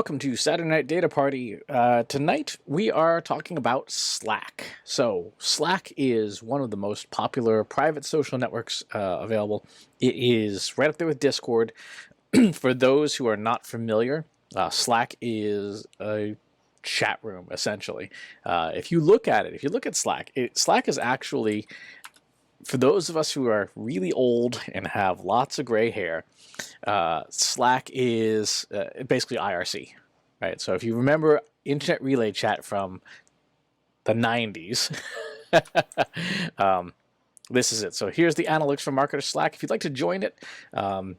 welcome to Saturday Night Data Party. Tonight we are talking about Slack. So Slack is one of the most popular private social networks available. It is right up there with Discord. For those who are not familiar, Slack is a chat room, essentially. If you look at it, if you look at Slack, Slack is actually, for those of us who are really old and have lots of gray hair, Slack is basically IRC, right? So if you remember Internet Relay Chat from the 90s, this is it. So here's the analytics for marketers Slack. If you'd like to join it, I'll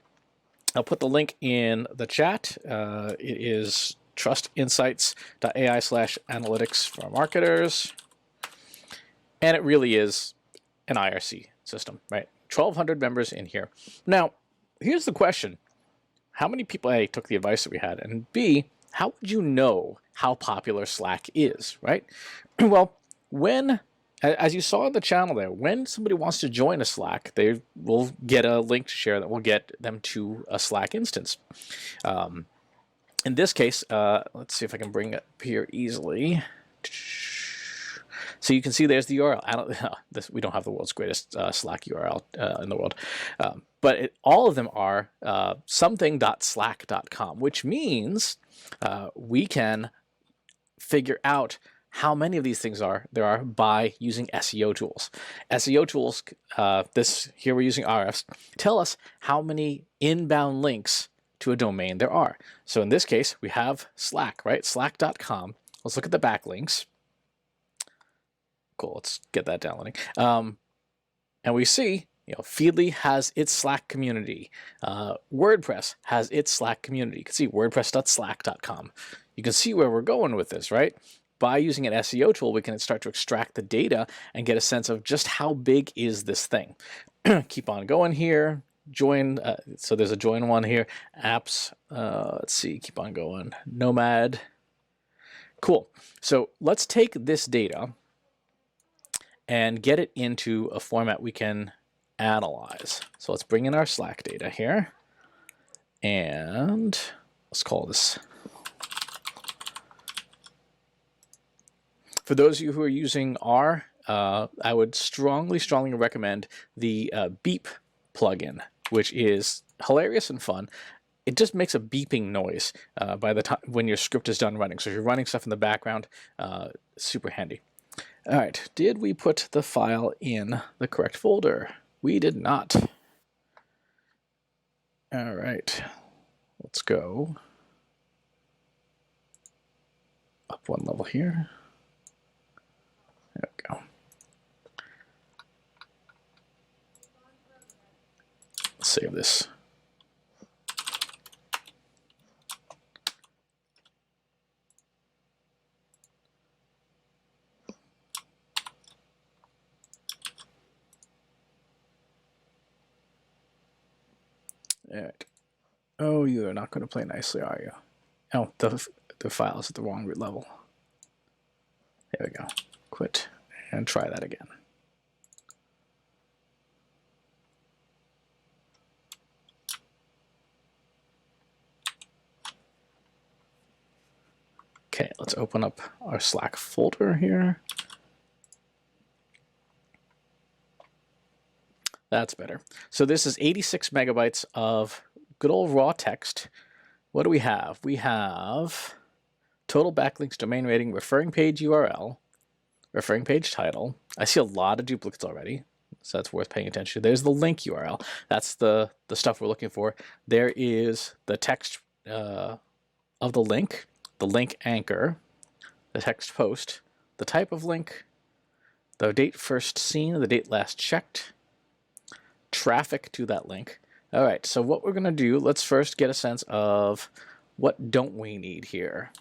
put the link in the chat. It is trustinsights.ai/analytics for marketers. And it really is an IRC system, right? 1,200 members in here. Now, here's the question. How many people, A, took the advice that we had, and B, how would you know how popular Slack is, right? Well, as you saw in the channel there, when somebody wants to join a Slack, they will get a link to share that will get them to a Slack instance. In this case, let's see if I can bring it up here easily. So you can see there's the URL. We don't have the world's greatest Slack URL in the world. But all of them are something.slack.com, which means we can figure out how many of these things there are by using SEO tools. SEO tools, here we're using Ahrefs, tell us how many inbound links to a domain there are. So in this case, we have Slack, right? Slack.com. Let's look at the backlinks. Cool, let's get that downloading. And we see, Feedly has its Slack community. WordPress has its Slack community. You can see wordpress.slack.com. You can see where we're going with this, right? By using an SEO tool, we can start to extract the data and get a sense of just how big is this thing. Keep on going here. Join, so there's a join one here. Apps, let's see, keep on going. Nomad. Cool. So let's take this data and get it into a format we can analyze. So let's bring in our Slack data here, and let's call this. For those of you who are using R, I would strongly recommend the Beep plugin, which is hilarious and fun. It just makes a beeping noise by the time when your script is done running. So if you're running stuff in the background, super handy. All right, did we put the file in the correct folder? We did not. All right, let's go up one level here. There we go. Let's save this. All right. Oh, you're not going to play nicely, are you? Oh, the file is at the wrong root level. There we go. Quit and try that again. Okay, let's open up our Slack folder here. That's better. So this is 86 megabytes of good old raw text. What do we have? We have total backlinks, domain rating, referring page URL, referring page title. I see a lot of duplicates already, so that's worth paying attention to. There's the link URL. That's the stuff we're looking for. There is the text of the link anchor, the text post, the type of link, the date first seen, the date last checked, traffic to that link. All right, so what we're going to do, let's first get a sense of what don't we need here.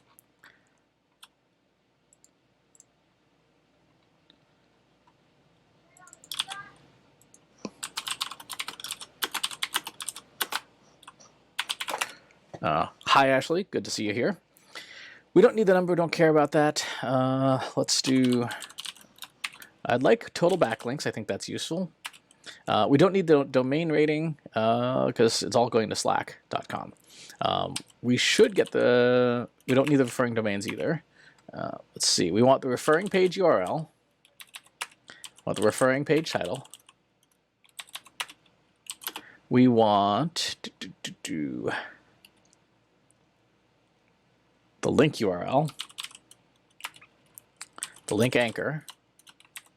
Hi, Ashley. Good to see you here. We don't need the number. Don't care about that. Let's do... I'd like total backlinks. I think that's useful. We don't need the domain rating because it's all going to slack.com. We should get we don't need the referring domains either. Let's see, we want the referring page URL, want the referring page title. We want the link URL, the link anchor,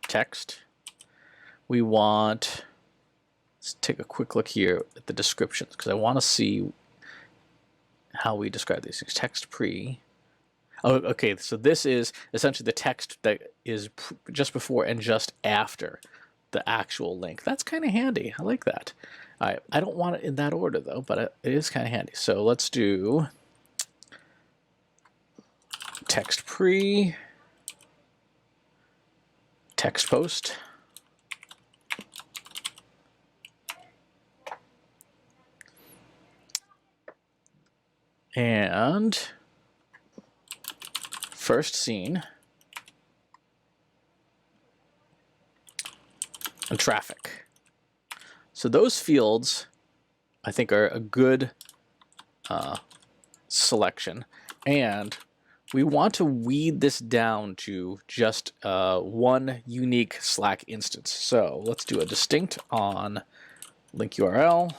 text. We want, let's take a quick look here at the descriptions because I want to see how we describe these things. Text pre. Oh, okay, so this is essentially the text that is just before and just after the actual link. That's kind of handy. I like that. All right, I don't want it in that order though, but it is kind of handy. So let's do text pre, text post, and first seen, and traffic. So those fields, I think, are a good selection. And we want to weed this down to just one unique Slack instance. So let's do a distinct on link URL.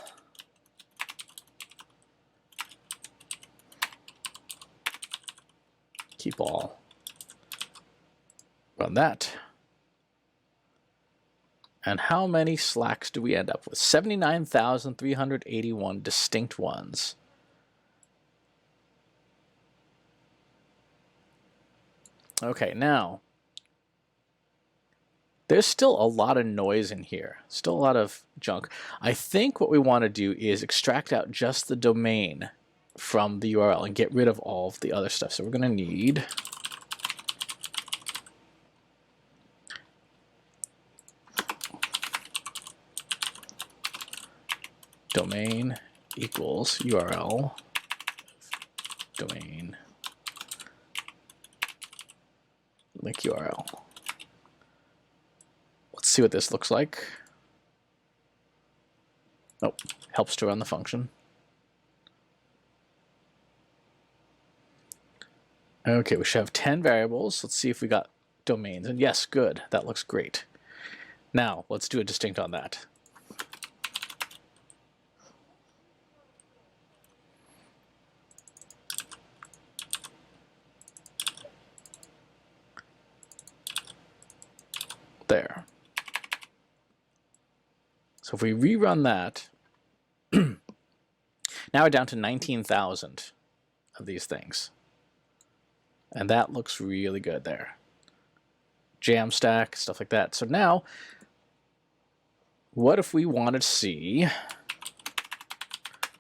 Keep all. Run that. And how many Slacks do we end up with? 79,381 distinct ones. Okay, now, there's still a lot of noise in here. Still a lot of junk. I think what we want to do is extract out just the domain from the URL and get rid of all of the other stuff. So we're going to need domain equals URL domain link URL. Let's see what this looks like. Oh, helps to run the function. Okay, we should have 10 variables. Let's see if we got domains. And yes, good. That looks great. Now, let's do a distinct on that. There. So if we rerun that, now we're down to 19,000 of these things. And that looks really good there. Jamstack, stuff like that. So now, what if we wanted to see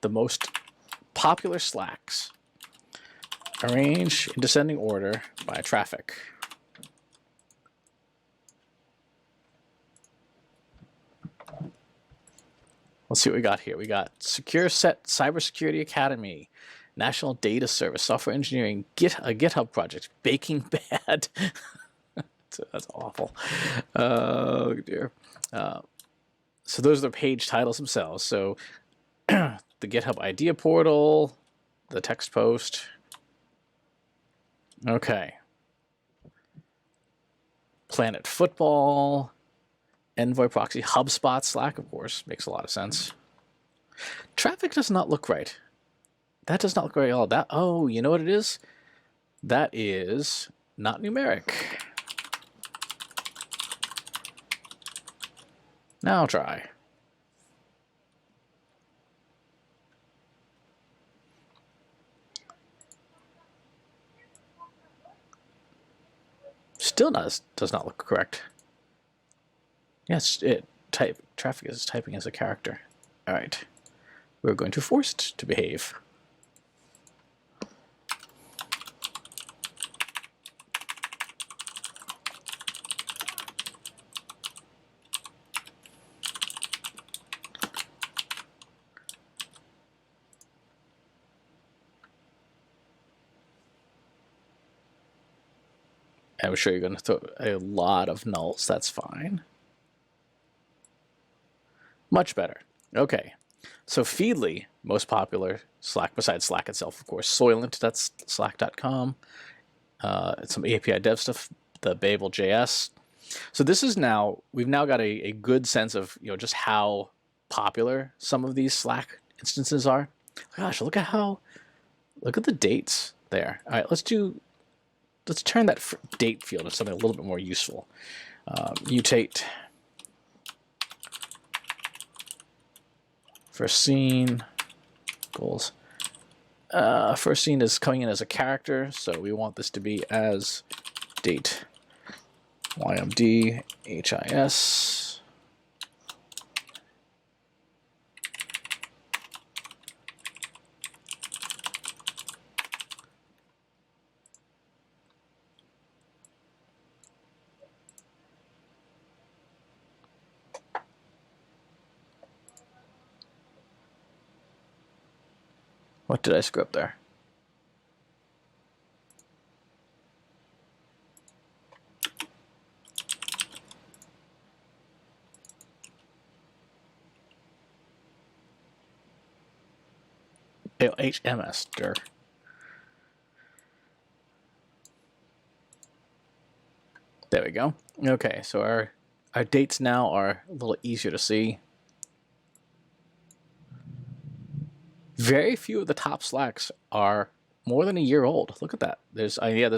the most popular Slacks arranged in descending order by traffic? Let's see what we got here. We got Secure Set Cybersecurity Academy, National Data Service, Software Engineering, a GitHub project, Baking Bad. That's awful. Oh dear. So those are the page titles themselves. So the GitHub Idea Portal, the text post. Okay. Planet Football, Envoy Proxy, HubSpot, Slack, of course, makes a lot of sense. Traffic does not look right. That does not look right at all. That, oh, you know what it is? That is not numeric. Now I'll try. Still does not look correct. Yes, traffic is typing as a character. All right, we're going to force it to behave. I'm sure you're going to throw a lot of nulls. That's fine. Much better. Okay, so Feedly, most popular Slack besides Slack itself, of course. Soylent, that's slack.com. Some API dev stuff, the Babel.js. So this is now, we've now got a good sense of, just how popular some of these Slack instances are. Gosh, look at the dates there. All right, let's turn that date field into something a little bit more useful. Mutate first scene goals. First scene is coming in as a character, so we want this to be as date YMD HIS. What did I screw up there? HMS, dir. There we go. Okay, so our dates now are a little easier to see. Very few of the top Slacks are more than a year old. Look at that. There's a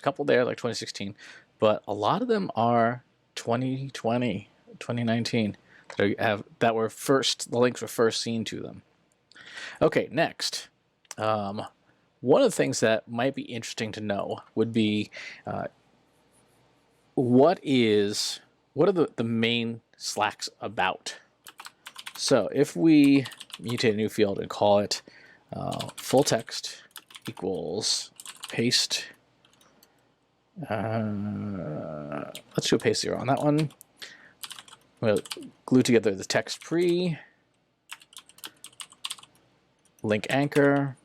couple there like 2016, but a lot of them are 2020, 2019 that were first. The links were first seen to them. Okay, next. One of the things that might be interesting to know would be what are the main Slacks about? So if we mutate a new field and call it full text equals paste. Let's do a paste 0 on that one. We'll glue together the text pre, link anchor,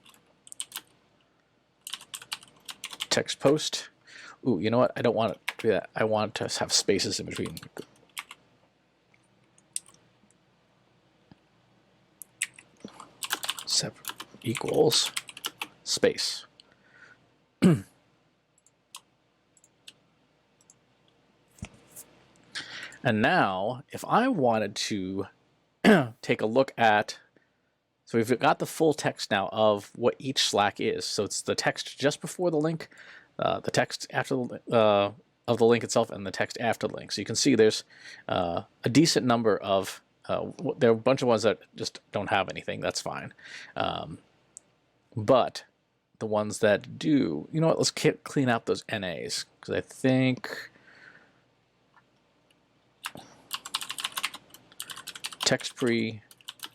text post. Ooh, you know what? I don't want to do that. I want to have spaces in between. Equals space. And now, if I wanted to take a look at, so we've got the full text now of what each Slack is. So it's the text just before the link, the text after of the link itself, and the text after the link. So you can see there's a decent number of. There are a bunch of ones that just don't have anything. That's fine. But the ones that do, you know what? Let's clean out those NAs, because I think text pre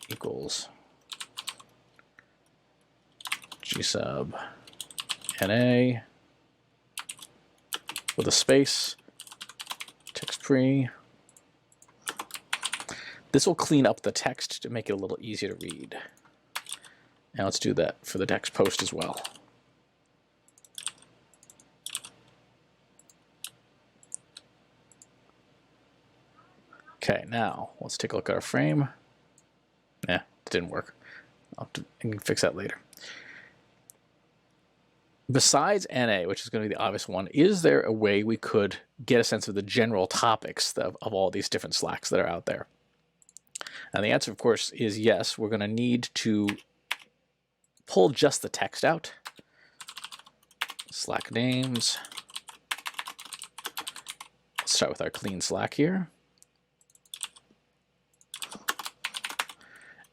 equals gsub NA with a space, text pre. This will clean up the text to make it a little easier to read. Now let's do that for the text post as well. Okay, now let's take a look at our frame. It didn't work. I can fix that later. Besides NA, which is going to be the obvious one, is there a way we could get a sense of the general topics of all these different Slacks that are out there? And the answer, of course, is yes. We're going to need to pull just the text out. Slack names. Let's start with our clean Slack here.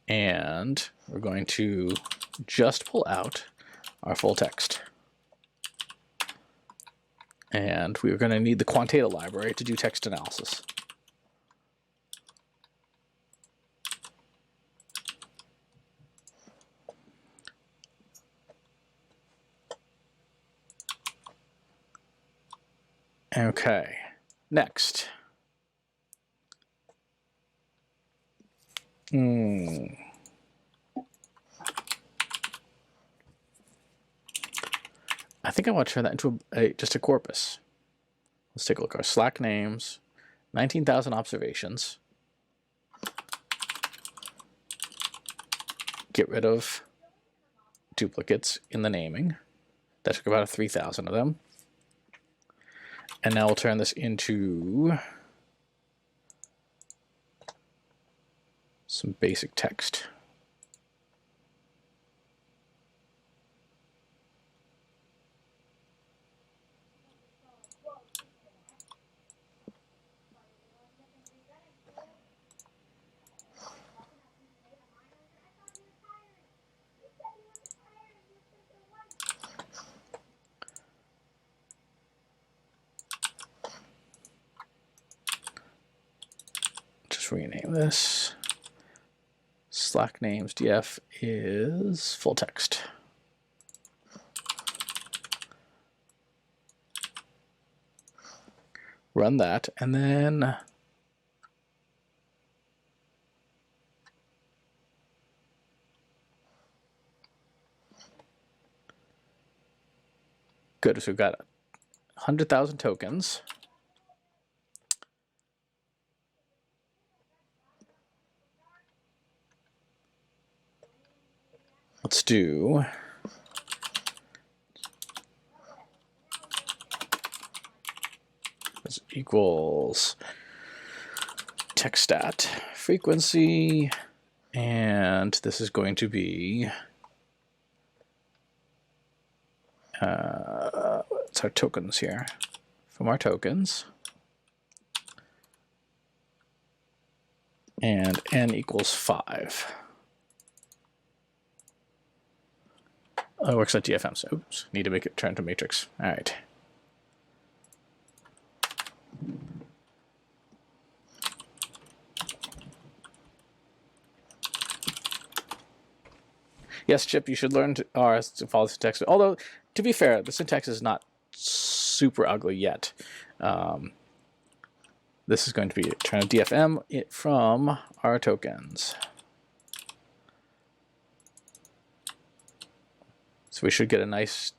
And we're going to just pull out our full text. And we're going to need the Quantata library to do text analysis. Okay, next. I think I want to turn that into just a corpus. Let's take a look. Our Slack names, 19,000 observations. get rid of duplicates in the naming. That took about 3,000 of them. And now we'll turn this into some basic text. Just rename this. Slack names df is full text. Run that, and then good. So we've got 100,000 tokens. Let's do this equals text stat frequency, and this is going to be what's our tokens here? From our tokens, and n equals 5. Oh, it works at DFM, so oops, need to make it turn to matrix. All right. Yes, Chip, you should learn to follow the syntax. Although, to be fair, the syntax is not super ugly yet. This is going to be trying to DFM it from our tokens. So we should get a nice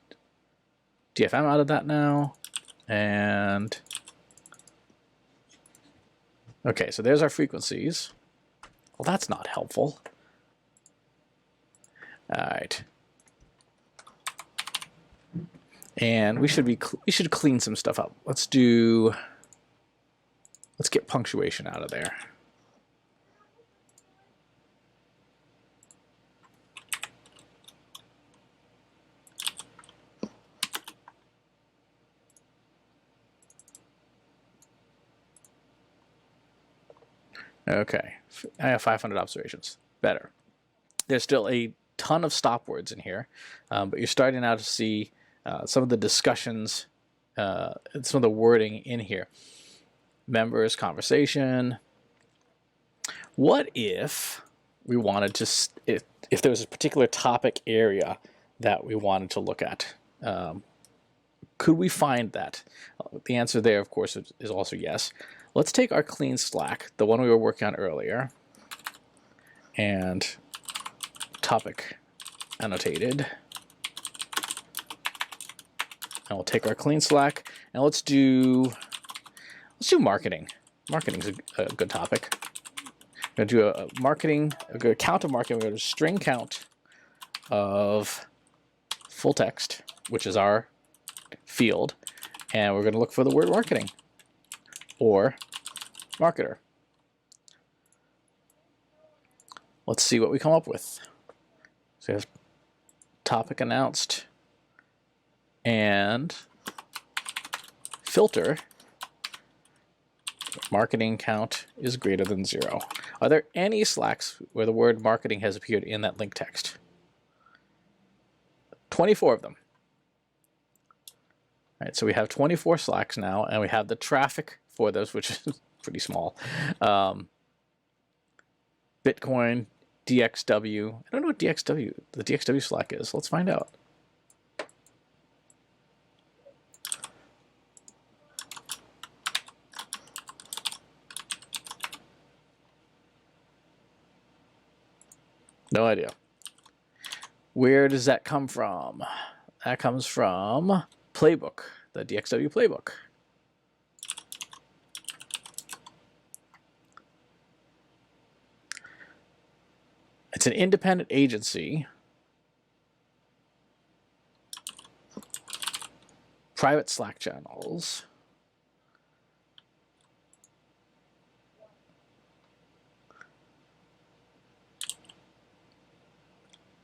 DFM out of that now. And okay, so there's our frequencies. Well, that's not helpful. All right. And we should clean some stuff up. Let's get punctuation out of there. Okay, I have 500 observations. Better. There's still a ton of stop words in here, but you're starting now to see some of the discussions, some of the wording in here. Members, conversation. What if we wanted to, if there was a particular topic area that we wanted to look at? Could we find that? The answer there, of course, is also yes. Let's take our clean Slack, the one we were working on earlier, and topic annotated. And we'll take our clean Slack and let's do marketing. Marketing's a good topic. We're going to do a good count of marketing. We're going to string count of full text, which is our field, and we're going to look for the word marketing or marketer. Let's see what we come up with. So we have topic announced and filter. Marketing count is greater than 0. Are there any Slacks where the word marketing has appeared in that link text? 24 of them. All right, so we have 24 Slacks now, and we have the traffic for those, which is pretty small. Bitcoin, DXW. I don't know what the DXW Slack is. Let's find out. No idea. Where does that come from? That comes from Playbook, the DXW Playbook. It's an independent agency. Private Slack channels.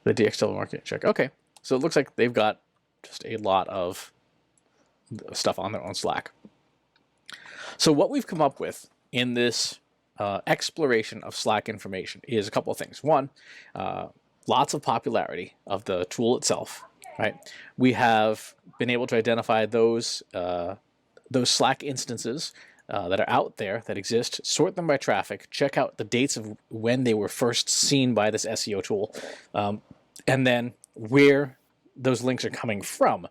The DXL marketing check. Okay, so it looks like they've got just a lot of stuff on their own Slack. So what we've come up with in this exploration of Slack information is a couple of things. One, lots of popularity of the tool itself. Right, we have been able to identify those Slack instances that are out there that exist, sort them by traffic, check out the dates of when they were first seen by this SEO tool, and then where those links are coming from.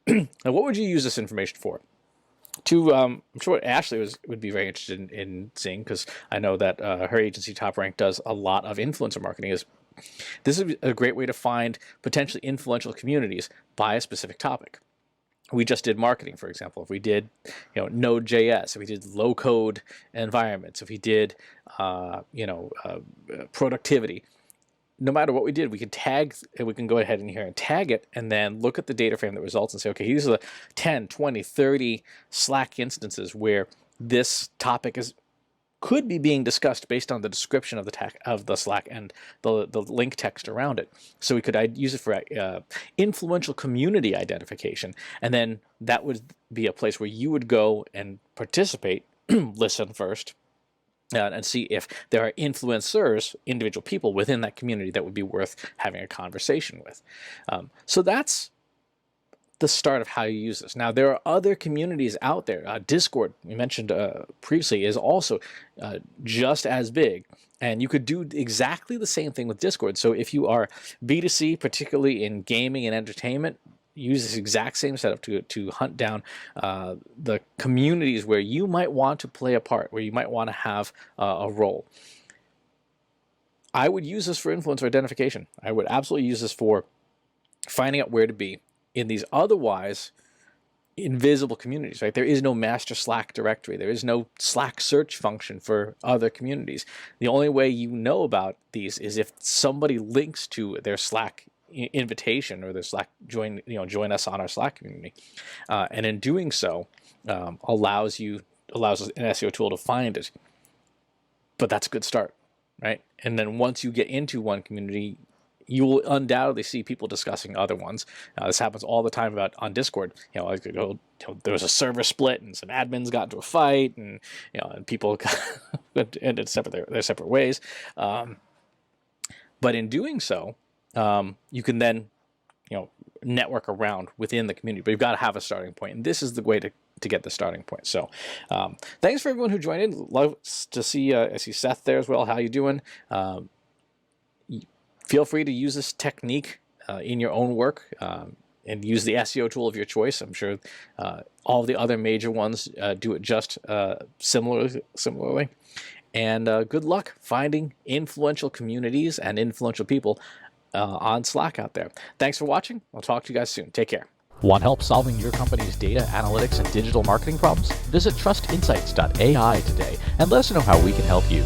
Now, what would you use this information for? I'm sure Ashley would be very interested in seeing, because I know that her agency, Top Rank, does a lot of influencer marketing. This is a great way to find potentially influential communities by a specific topic. We just did marketing, for example. If we did, Node.js, if we did low-code environments, if we did, productivity, no matter what we did, we could tag, and we can go ahead in here and tag it, and then look at the data frame that results and say, okay, these are the 10, 20, 30 Slack instances where this topic could be being discussed based on the description of the Slack and the link text around it. So we could use it for influential community identification, and then that would be a place where you would go and participate, listen first, and see if there are influencers, individual people within that community that would be worth having a conversation with. So that's the start of how you use this. Now, there are other communities out there. Discord, we mentioned previously, is also just as big, and you could do exactly the same thing with Discord. So if you are B2C, particularly in gaming and entertainment, use this exact same setup to hunt down the communities where you might want to play a part, where you might want to have a role. I would use this for influencer identification. I would absolutely use this for finding out where to be in these otherwise invisible communities, right? There is no master Slack directory. There is no Slack search function for other communities. The only way you know about these is if somebody links to their Slack invitation or their Slack join us on our Slack community, and in doing so, allows an SEO tool to find it. But that's a good start, right? And then once you get into one community, you will undoubtedly see people discussing other ones. This happens all the time on Discord. There was a server split and some admins got into a fight, and and people ended their separate ways. But in doing so, you can then network around within the community. But you've got to have a starting point, and this is the way to get the starting point. So thanks for everyone who joined in. Love to see I see Seth there as well. How you doing? Feel free to use this technique in your own work, and use the SEO tool of your choice. I'm sure all the other major ones do it just similarly. And good luck finding influential communities and influential people on Slack out there. Thanks for watching. I'll talk to you guys soon. Take care. Want help solving your company's data analytics and digital marketing problems? Visit trustinsights.ai today and let us know how we can help you.